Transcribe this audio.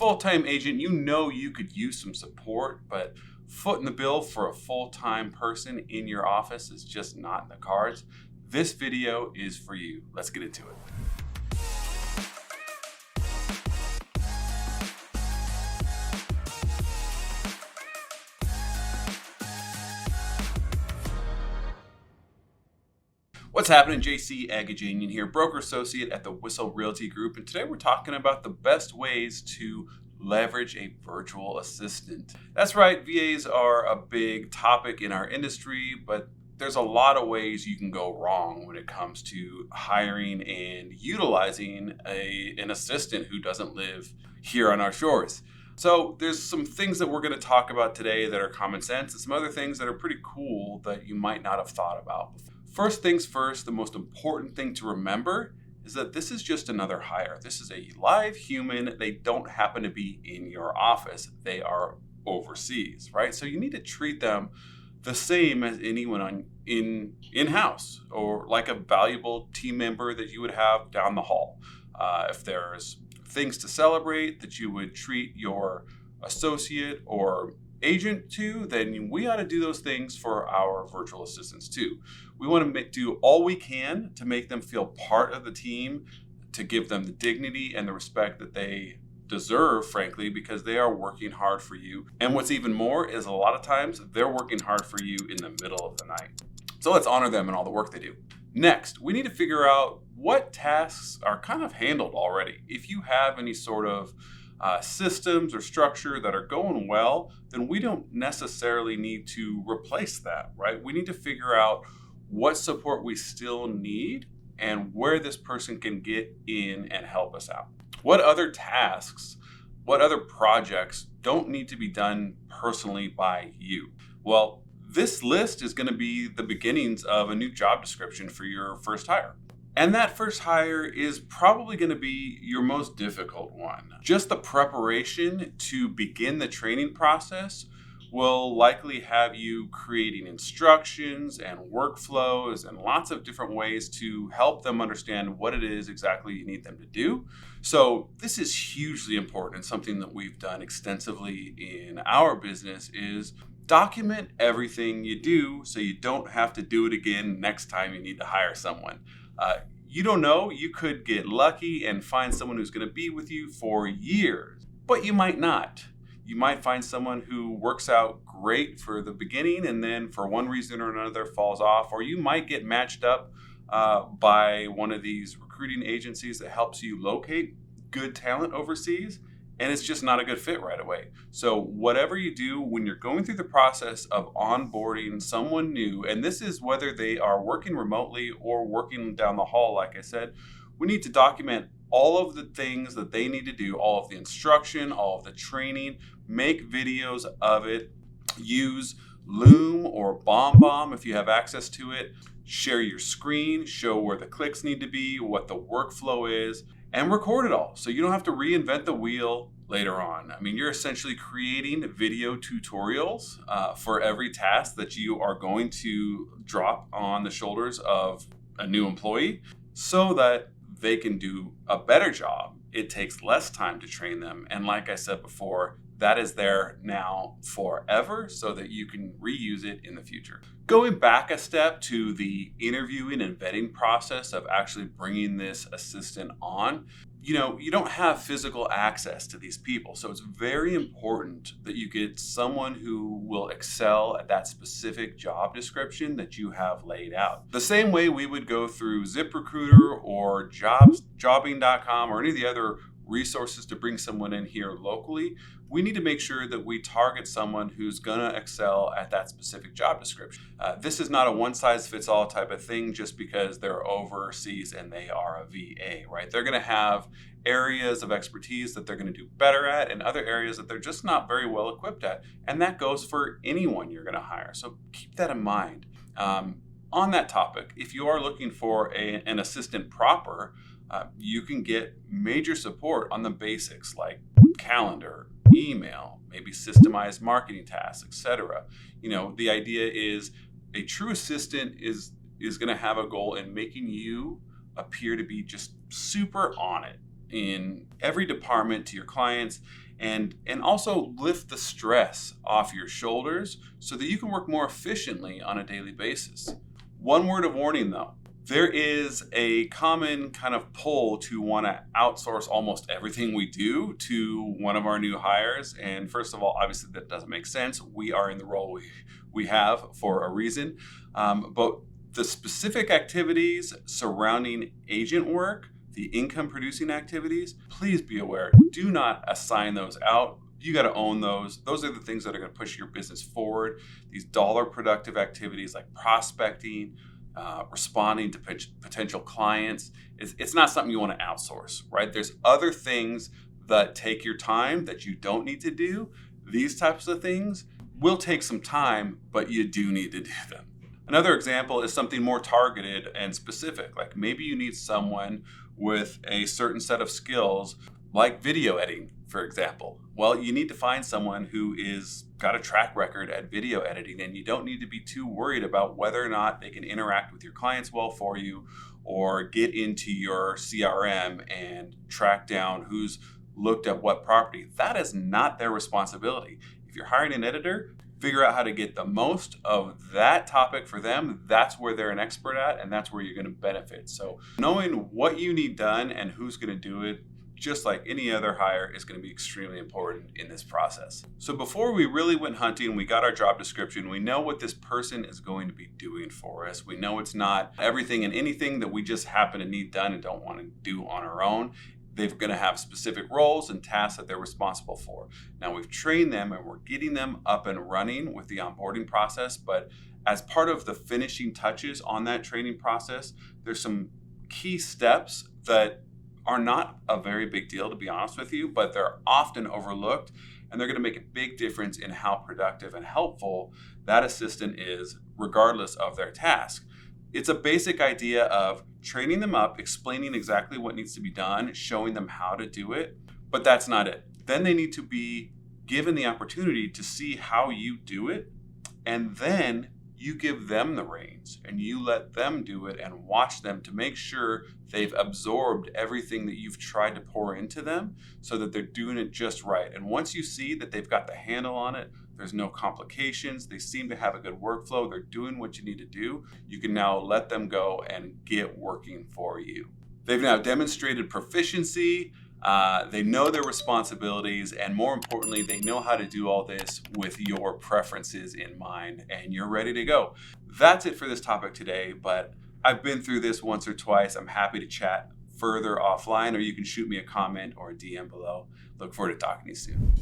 full-time agent, you know you could use some support, but footing the bill for a full-time person in your office is just not in the cards. This video is for you. Let's get into it. What's happening? J.C Agajanian here, broker associate at the Whissel Realty Group, and today we're talking about the best ways to leverage a virtual assistant. That's right, VAs are a big topic in our industry, but there's a lot of ways you can go wrong when it comes to hiring and utilizing an assistant who doesn't live here on our shores. So there's some things that we're going to talk about today that are common sense and some other things that are pretty cool that you might not have thought about before. First things first, the most important thing to remember is that this is just another hire. This is a live human. They don't happen to be in your office. They are overseas, right? So you need to treat them the same as anyone in-house or like a valuable team member that you would have down the hall. If there's things to celebrate that you would treat your associate or agent to, then we ought to do those things for our virtual assistants too. We want to do all we can to make them feel part of the team, to give them the dignity and the respect that they deserve, frankly, because they are working hard for you. And what's even more is a lot of times they're working hard for you in the middle of the night. So let's honor them and all the work they do. Next, we need to figure out what tasks are kind of handled already. If you have any sort of systems or structure that are going well, then we don't necessarily need to replace that, right? We need to figure out what support we still need and where this person can get in and help us out. What other tasks, what other projects don't need to be done personally by you? Well, this list is going to be the beginnings of a new job description for your first hire. And that first hire is probably going to be your most difficult one. Just the preparation to begin the training process will likely have you creating instructions and workflows and lots of different ways to help them understand what it is exactly you need them to do. So this is hugely important, and something that we've done extensively in our business is document everything you do so you don't have to do it again next time you need to hire someone. You don't know, you could get lucky and find someone who's going to be with you for years, but you might not. You might find someone who works out great for the beginning and then for one reason or another falls off, or you might get matched up by one of these recruiting agencies that helps you locate good talent overseas, and it's just not a good fit right away. So whatever you do when you're going through the process of onboarding someone new, and this is whether they are working remotely or working down the hall, like I said, we need to document all of the things that they need to do, all of the instruction, all of the training, make videos of it, use Loom or BombBomb if you have access to it, share your screen, show where the clicks need to be, what the workflow is, and record it all so you don't have to reinvent the wheel later on. I mean, you're essentially creating video tutorials for every task that you are going to drop on the shoulders of a new employee so that they can do a better job. It takes less time to train them. And like I said before, that is there now forever so that you can reuse it in the future. Going back a step to the interviewing and vetting process of actually bringing this assistant on, you don't have physical access to these people. So it's very important that you get someone who will excel at that specific job description that you have laid out. The same way we would go through ZipRecruiter or jobbing.com or any of the other resources to bring someone in here locally, we need to make sure that we target someone who's going to excel at that specific job description. This is not a one-size-fits-all type of thing just because they're overseas and they are a VA, right? They're going to have areas of expertise that they're going to do better at and other areas that they're just not very well equipped at. And that goes for anyone you're going to hire. So keep that in mind. On that topic, if you are looking for an assistant proper, you can get major support on the basics like calendar, email, maybe systemized marketing tasks, etc. The idea is a true assistant is going to have a goal in making you appear to be just super on it in every department to your clients, and also lift the stress off your shoulders so that you can work more efficiently on a daily basis. One word of warning though, there is a common kind of pull to want to outsource almost everything we do to one of our new hires. And first of all, obviously that doesn't make sense. We are in the role we have for a reason. But the specific activities surrounding agent work, the income producing activities, please be aware, do not assign those out. You got to own those. Those are the things that are going to push your business forward. These dollar productive activities like prospecting, responding to potential clients, it's not something you want to outsource, right? There's other things that take your time that you don't need to do. These types of things will take some time, but you do need to do them. Another example is something more targeted and specific, like maybe you need someone with a certain set of skills like video editing, for example. Well, you need to find someone who is got a track record at video editing, and you don't need to be too worried about whether or not they can interact with your clients well for you or get into your CRM and track down who's looked at what property. That is not their responsibility. If you're hiring an editor, figure out how to get the most of that topic for them. That's where they're an expert at, and that's where you're going to benefit. So knowing what you need done and who's going to do it, just like any other hire, is going to be extremely important in this process. So before we really went hunting, we got our job description. We know what this person is going to be doing for us. We know it's not everything and anything that we just happen to need done and don't want to do on our own. They're going to have specific roles and tasks that they're responsible for. Now we've trained them and we're getting them up and running with the onboarding process, but as part of the finishing touches on that training process, there's some key steps that are not a very big deal, to be honest with you, but they're often overlooked, and they're going to make a big difference in how productive and helpful that assistant is, regardless of their task. It's a basic idea of training them up, explaining exactly what needs to be done, showing them how to do it, but that's not it. Then they need to be given the opportunity to see how you do it, and then you give them the reins and you let them do it and watch them to make sure they've absorbed everything that you've tried to pour into them so that they're doing it just right. And once you see that they've got the handle on it, there's no complications, they seem to have a good workflow, they're doing what you need to do, you can now let them go and get working for you. They've now demonstrated proficiency, they know their responsibilities, and more importantly, they know how to do all this with your preferences in mind, and you're ready to go. That's it for this topic today, but I've been through this once or twice. I'm happy to chat further offline, or you can shoot me a comment or a DM below. Look forward to talking to you soon.